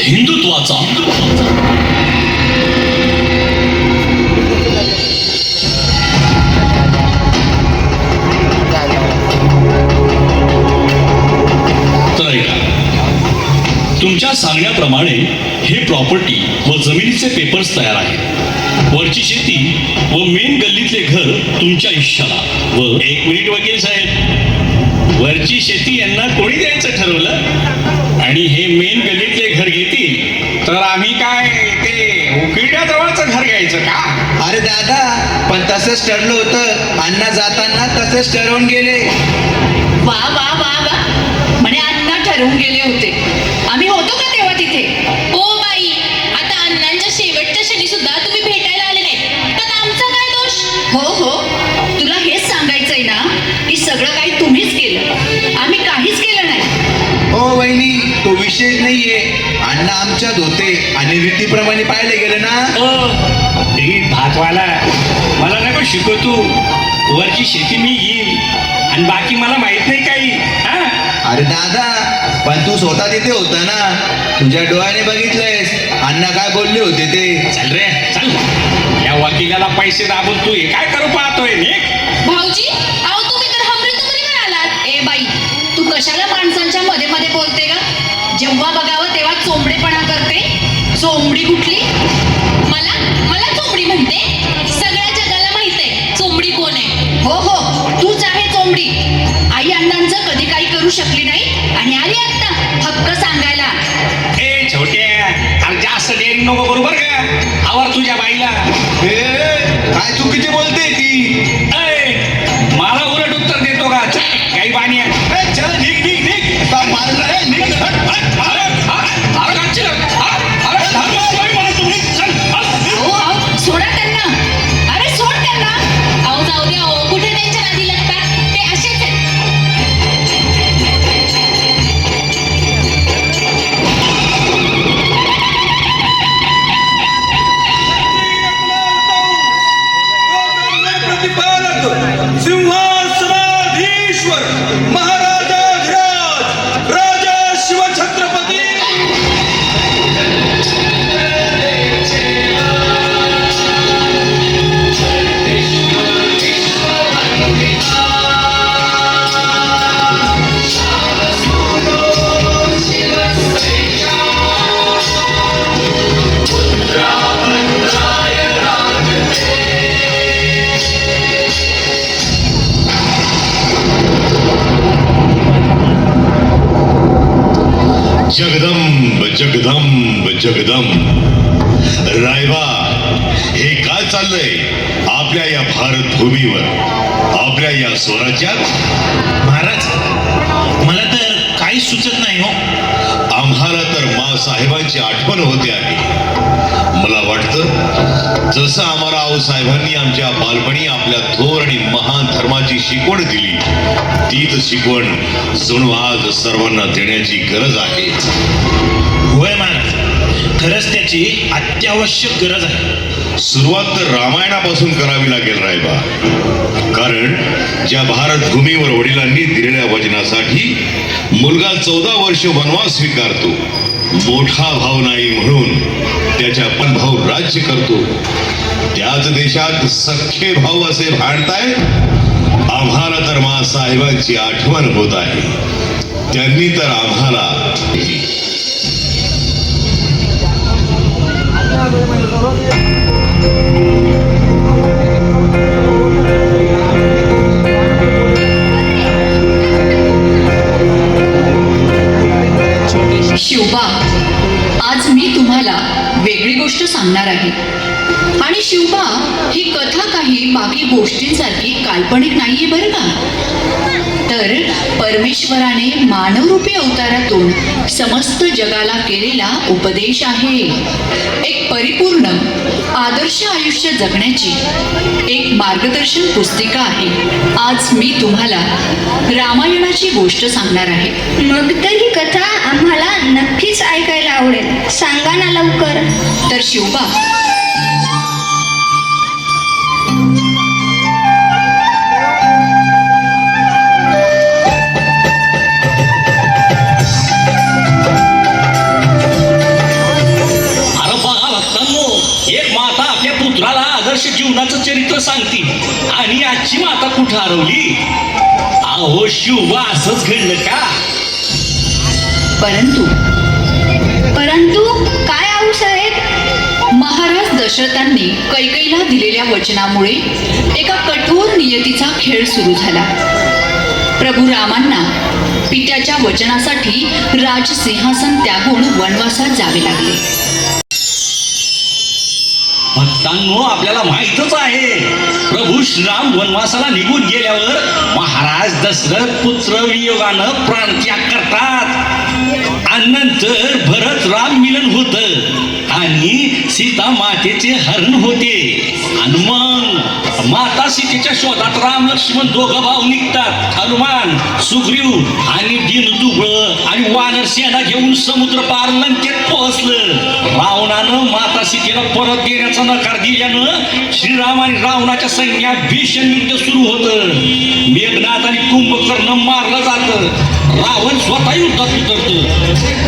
हिंदुत्वाचा तर ऐका, तुमच्या सांगण्याप्रमाणे हे प्रॉपर्टी व जमिनीचे पेपर्स तयार आहेत. वरची शेती व मेन गल्लीतले घर तुमच्या हिश्श्याला. व एक मिनिट वकील साहेब, वरची शेती यांना कोणी द्यायचं ठरवलं आणि हे मेन गल्लीतले घर घेतील तर आम्ही काय ते उकिरड्याजवळचं घर घ्यायचं का? अरे दादा, पण तसंच ठरलं होतं. अण्णा जाताना तसंच ठरवून गेले. वा वा वा वा, म्हणे अण्णा ठरवून गेले होते. आम्ही होतो का तेव्हा तिथे? ओ बाई, आता अण्णांच्या शेवटच्या क्षणी सुद्धा तुम्ही भेटायला आले नाही, तर आमचा काय दोष? हो हो, तुला हेच सांगायचंय ना की सगळं काही तुम्हीच केलं, आम्ही काहीच केलं नाही. हो वहिनी, तो विषय नाहीये. अण्णा आमच्यात होते आणि रीतीप्रमाणे पाहिले गेले ना. भातवाला, मला नको शिकव तू. वरची शेती मी घेईल आणि बाकी मला माहित नाही काही. अरे दादा, पण तू स्वतः तिथे होता ना, तुझ्या डोळ्याने बघितलंयस अण्णा काय बोलले होते ते. चल रे चल, या वकिलाला पैसे दाबून तू हे काय करू पाहतोय? भाऊजी, अहो तुम्ही तर हमरीतुमरी म्हणालात. ए बाई, तू कशाला माणसांच्या मध्ये मध्ये बोलते का? जेव्हा बघावं तेव्हा चोंबडेपणा करते. चोंबडी कुठली? मला मला चोंबडी म्हणते? सगळ्या जगाला माहित आहे चोंबडी कोण आहे. हो हो, तूच आहे चोंबडी. आई अण्णांचं कधी काही करू शकली नाही आणि आली आता हक्क सांगायला. ए छोट्या, अरे जास्त डेअरिंग नको करू बरं का. आवर तुझ्या बाईला. काय चुकीचे बोलते ती. मला उलट उत्तर देतो का? काही पाणी आहे. चल निघ निघ निघ. मारलं रे, निघ. अहो अहो, सोडा त्यांना. अरे सोड त्यांना. अहो जाऊ द्या, अहो कुठे त्यांच्या नादी लागतात, ते असेच आहेत. सिंहासनाधीश्वर महाराजाधिराज राजा शिवछत्रपती जगदंब जगदंब जगदंब. रायबा, हे काय चाललंय आपल्या या भारत भूमीवर, आपल्या या स्वराज्यात? महाराज, मला तर काही सुचत नाही हो. आम्हाला तर मा साहेबांची आठवण होते आहे. मला वाटतं जसं आम्हाला आऊसाहेबांनी आमच्या बालपणी आपल्या थोर आणि महान धर्माची शिकवण दिली, तीच शिकवण जणू आज सर्वांना देण्याची गरज आहे. होय महाराज, खरंच त्याची अत्यावश्यक गरज आहे. सुरुवात तर रामायणापासून करावी लागेल रायबा. कारण ज्या भारत भूमीवर वडिलांनी दिलेल्या वचनासाठी मुलगा 14 वर्ष वनवास स्वीकारतो, मोठा भाव नाही म्हणून त्याच्या पण भाऊ राज्य करतो, त्याच देशात सख्खे भाऊ असे भांडतायत. आम्हाला तर मा साहेबांची आठवण होत आहे. त्यांनी तर आम्हाला शिवबा, आज मी तुम्हाला वेगळी गोष्ट सांगणार आहे. आणि शिवबा, ही कथा काही बाकी गोष्टींसारखी काल्पनिक नाहीये बरं का. तर परमेश्वराने मानवरूपी अवतारातून समस्त जगाला केलेला उपदेश आहे. एक परिपूर्ण आदर्श आयुष्य जगण्याची एक मार्गदर्शन पुस्तिका आहे. आज मी तुम्हाला रामायणाची गोष्ट सांगणार आहे. मग तर ही कथा आम्हाला नक्कीच ऐकायला आवडेल. सांगा ना लवकर. तर शिवबा, जीवनाचं चरित्र सांगतील आणि आजची माता कुठं हरवली. अहो शिवबा असंच घडलं का? परंतु परंतु काय आऊसाहेब? महाराज दशरथांनी कैकेयीला दिलेल्या वचनामुळे एका कठोर नियतीचा खेळ सुरू झाला. प्रभू रामांना पित्याच्या वचनासाठी राजसिंहासन त्यागून वनवासात जावे लागले. भक्तांनो, आपल्याला माहीतच आहे प्रभू श्रीराम वनवासाला निघून गेल्यावर महाराज दशरथ पुत्र वियोगानं प्राणत्याग करतात आणि नंतर भरत राम मिलन होतं आणि सीता मातेचे हरण होते. आणि मग माता सीतेच्या शोधात राम लक्ष्मण दोघं भाऊ निघतात. हनुमान सुग्रीव आणि दीनदुबळ आणि वानर सेना घेऊन समुद्र पार लंकेत पोहोचलं. रावणानं माता सीतेला परत देण्याचा नकार दिल्यानं श्रीराम आणि रावणाच्या सैन्यात भीषण युद्ध सुरू होतं. मेघनाथ आणि कुंभकर्ण मारलं जातं. रावण स्वतः युद्धात उतरतं.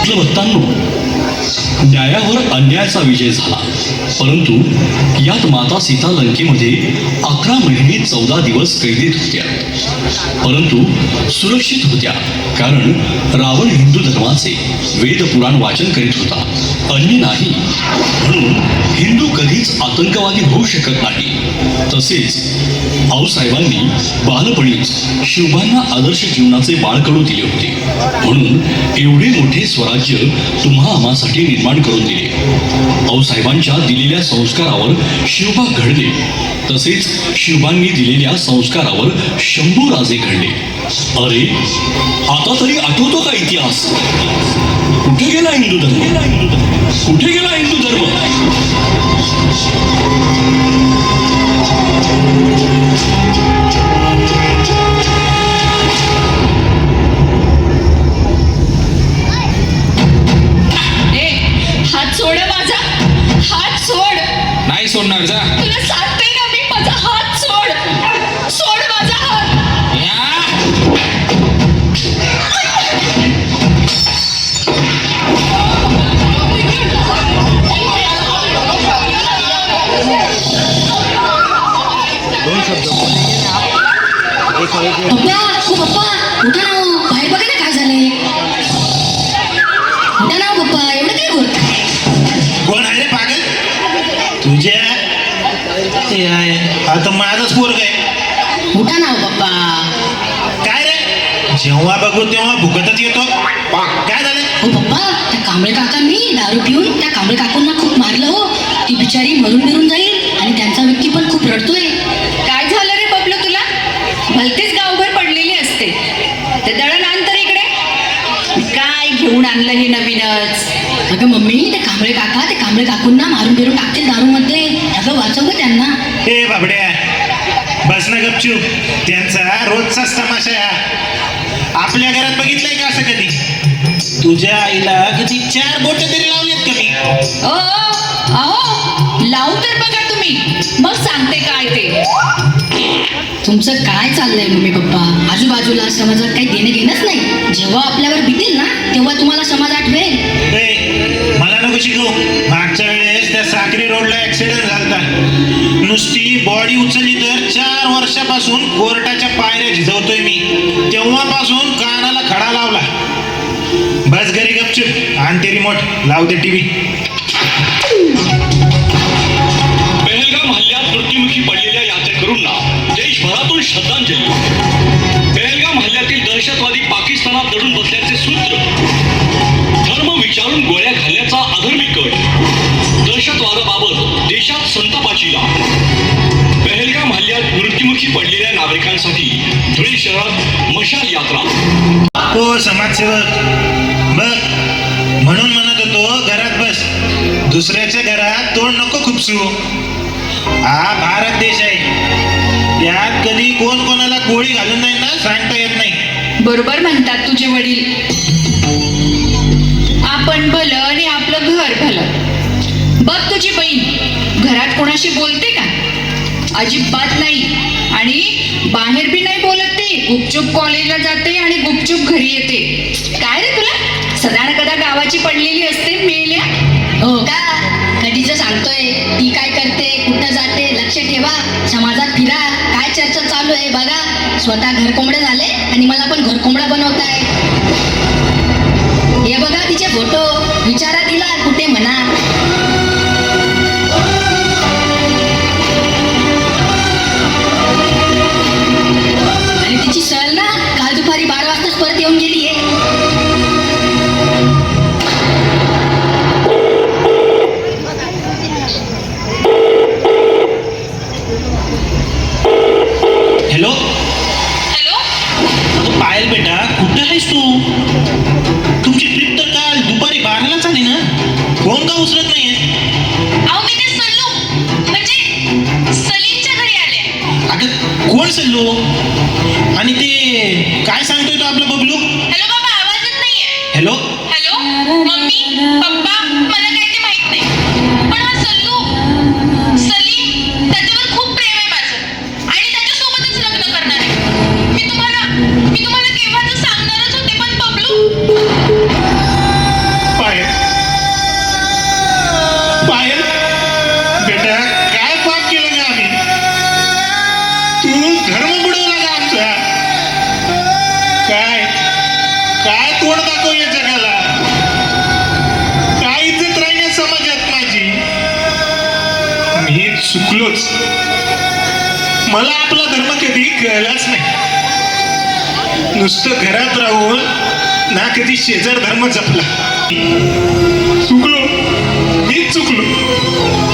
भक्तांनो, न्यायावर अन्यायाचा विजय झाला. परंतु यात माता सीता लंकेमध्ये 11 महिने 14 दिवस कैदेत होत्या. परंतु सुरक्षित होत्या, कारण रावण हिंदू धर्माचे वेद पुराण वाचन करीत होता, अन्य नाही. म्हणून हिंदू कधीच आतंकवादी होऊ शकत नाही. तसेच आऊसाहेबांनी बालपणीच शिवबांना आदर्श जीवनाचे बाळकडू दिले होते. म्हणून एवढे मोठे स्वराज्य तुम्हा आम्हासाठी निर्माण करून दिले. आऊसाहेबांच्या दिलेल्या संस्कारावर शिवबा घडले. तसेच शिवबांनी दिलेल्या संस्कारावर शंभू राजे घडले. अरे, आता तरी आठवतो का इतिहास? कुठे गेला हिंदू धर्म? कुठे गेला हिंदू धर्म? हात सोड माझा, हात सोड. नाही सोडणार जा. तुला सांगते ना मी, माझा हात सोड. सोड माझा हात. पप्पा, हो पप्पा, उठा ना हो. बाहेर बघा ना काय झालंय. उठा ना हो पप्पा, एवढं काय बोलताय? कोण आहे रे पागल? तुझ्या ते आहे, आता माझाच पोरग आहे. उठा ना हो पप्पा. काय रे, जेव्हा बघू तेव्हा भुकतच येतो. काय झालं? हो पप्पा, त्या कांबळे काकांनी दारू पिऊन त्या कांबळे काकूंना खूप मारलं हो. ती बिचारी मरून मिरून जाईल आणि त्यांचा व्यक्ती पण खूप रडतोय. काय झालं रे बबलू तुला? भलतेच गावभर पडलेली असते. ते दळण आण तर इकडे. काय घेऊन आणलं हे नवीनच? अगं मम्मी, ते कांबळे काकूंना मारून बिरून टाकतील दारूमध्ये. अगं वाचव गं त्यांना. हे बाबड्या, बस ना गपचूप. त्यांचा रोजचाच तमाशा आहे. आपल्या घरात बघितलंय का असं कधी? तुझ्या आईला कधी 4 बोट तरी लावलेत का मी? अहो, लावून तर बघा तुम्ही, मग सांगते काय ते. तुमचं काय चाललंय मम्मी पप्पा? आजूबाजूला समाजात काही देणं घेणंच नाही. जेव्हा आपल्यावर भीतील ना, तेव्हा तुम्हाला समाज आठवेल. ए, मला नको शिकवू. मागच्या वेळेस त्या साक्री रोडला ऍक्सिडेंट झाला. नुसती बॉडी उचलली तर 4 वर्षापासून कोर्टाच्या पायऱ्या झिजवतोय मी. तेव्हापासून कानाला खडा लावला. बस घरी गपचूप. आण ते रिमोट, लाव दे टीव्ही. पहलगाम हल्ल्यात मृत्युमुखी पडलेल्या यात्रेकरूंना देशभरातून श्रद्धांजली. पहलगाम हल्ल्यातील दहशतवादी पाकिस्तानात दडून बसल्याचे सूत्र, धर्म विचारून गोळ्या घालण्याचा अधर्मी कट, दहशतवादाबाबत देशात संतापाची लाट. पहलगाम हल्ल्यात मृत्युमुखी पडलेल्या नागरिकांसाठी वरची शहरात मशाल यात्रा. हो समाजसेवक, बघ म्हणून म्हणत होतो घरात बस, दुसऱ्याच्या घरात तोंड नको खुपसू. हा भारत देश आहे, यात कधी कोण कोणाला गोळी घालून नाही ना सांगता येत नाही. बरोबर म्हणतात तुझे वडील. आपण भलं आणि आपलं घर भलं. बघ तुझी बहीण घरात कोणाशी बोलते का? अजिबात नाही. आणि बाहेर बी नाही बोलत ती. गुपचूप कॉलेजला जाते आणि गुपचूप घरी येते. काय रे तुला सदा ना कदा गावाची पडलेली असते मेल्या. हो का? कधीच सांगतोय ती काय करते, कुठं जाते, लक्ष ठेवा, समाजात फिरा, काय चर्चा चालू आहे बघा. स्वतः घरकोंबडे झाले आणि मला पण घरकोंबडा बनवताय. हे बघा तिचे फोटो, विचारा तिला कुठे म्हणा. आणि तिची सहल ना काल दुपारी 12 वाजताच परत येऊन गेली आहे. हॅलो हॅलो, पायल बेटा, कुठं आहेस तू? तुमची ट्रिप तर काल दुपारी 12ला झाली ना, फोन का उचलत नाहीये? अहो मी ते सल्लू म्हणजे सलीमच्या घरी आले. अगं कोण सल्लू? आणि ते काय सांगतोय तो आपला बबलू? हॅलो बाबा, आवाजच नाहीये. हॅलो हॅलो, मम्मी पप्पा, मला काय ते माहित नाही, पण हा सल्लू सलीम, त्याच्यावर खूप प्रेम आहे माझं आणि त्याच्यासोबतच लग्न करणार आहे. मी तुम्हाला केव्हाच सांगणारच होते, पण बबलू. पायल, पायल बेटा, काय पाप केलं का आम्ही? तू धर्म बुडवला का आमचा? काय काय तोड दाखवले जगाला? काय इज्जत राहिली समाजात माझी? मी चुकलोच. मला आपला धर्म कधी कळलाच नाही. नुसतं घरात राहून ना कधी शेजार धर्म जपला. चुकलो, मी चुकलो.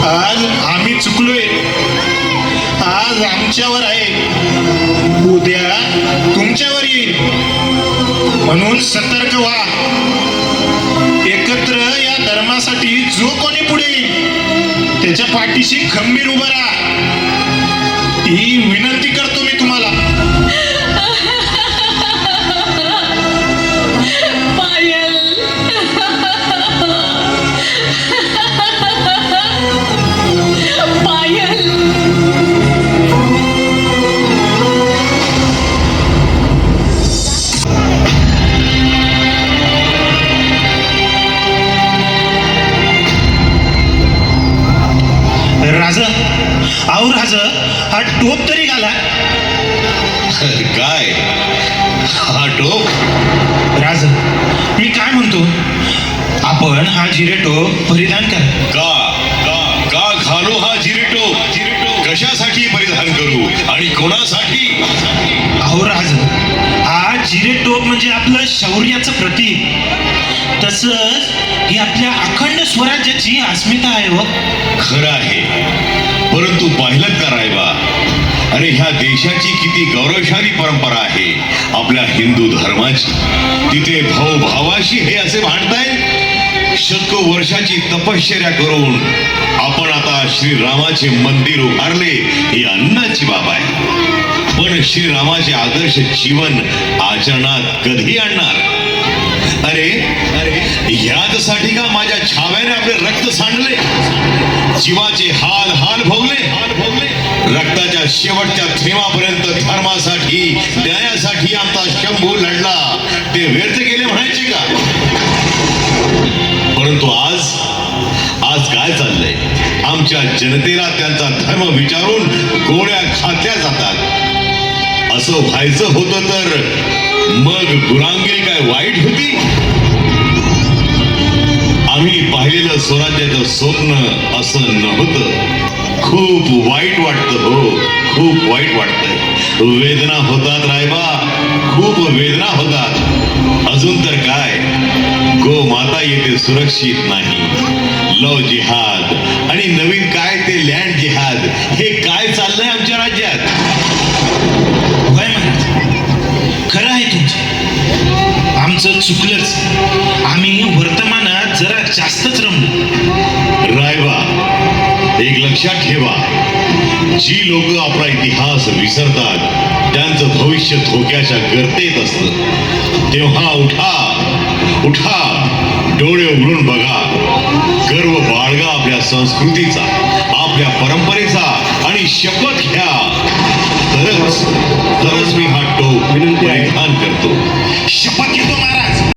आज आम्ही चुकलोय. आज आमच्यावर आहे, उद्या तुमच्यावर येईल. म्हणून सतर्क व्हा. एकत्र या धर्मासाठी जो कोणी पुढे येईल त्याच्या पाठीशी खंबीर उभा राहा, ही विनंती करतो मी तुम्हाला. पायल, पायल. राज, आहो राज, हा टोप तरी घाला. काय हा टोप? राज, मी काय म्हणतो, आपण हा जिरे टोप परिधान करा. का का का घालू हा जिरेटोप? कशासाठी परिधान करू आणि कोणासाठी? अहो राज, हा जिरे टोप म्हणजे आपलं शौर्याचं प्रतीक. तसंच ही आपल्या अखंड स्वराज्याची अस्मिता आहे. हो खरं आहे, परंतु पाहिलं का रायबा, अरे ह्या देशाची किती गौरवशाली परंपरा आहे आपल्या हिंदू धर्माची. तिथे भाऊ भावाशी हे असे भांडतायत. शतको वर्षाची तपश्चर्या करून आपण आता श्रीरामाचे मंदिर उभारले, ही अन्नाची बाब आहे. पण श्रीरामाचे आदर्श जीवन आचरणात कधी आणणार? अरे अरे ह्याचसाठी का माझ्या छाव्याने आपले रक्त सांडले, जीवाचे हाल हाल भोगले. रक्ताच्या शेवटच्या थेंबापर्यंत धर्मासाठी न्यायासाठी आमचा शंभू लढला, ते व्यर्थ गेले म्हणायचे का? परंतु आज काय चाललंय? आमच्या जनतेला त्यांचा धर्म विचारून गोळ्या खात्या जातात. असं व्हायचं होतं तर मग गुलामगिरी काय वाईट होती? आम्ही पाहिलेलं स्वराज्याचं स्वप्न असं नव्हतं. खूप वाईट वाटतं हो, खूप वाईट वाटतं. वेदना होतात रायबा, खूप वेदना होतात. अजून तर काय, गो माता येथे सुरक्षित नाही. लव जिहाद आणि नवीन काय ते लँड जिहाद, हे काय चाललंय आमच्या राज्यात? होय महाराज, चुकलंच. आम्ही वर्तमानात जरा जास्तच रमलो. रायबा, एक लक्षात ठेवा, जी लोक आपला इतिहास विसरतात त्यांचं भविष्य धोक्याच्या गर्तेत असतं. तेव्हा उठा उठा, डोळे उघडून बघा, गर्व बाळगा आपल्या संस्कृतीचा, आपल्या परंपरेचा आणि शपथ घ्या. तरच मी हा टोप परिधान करतो. शपथ घेतो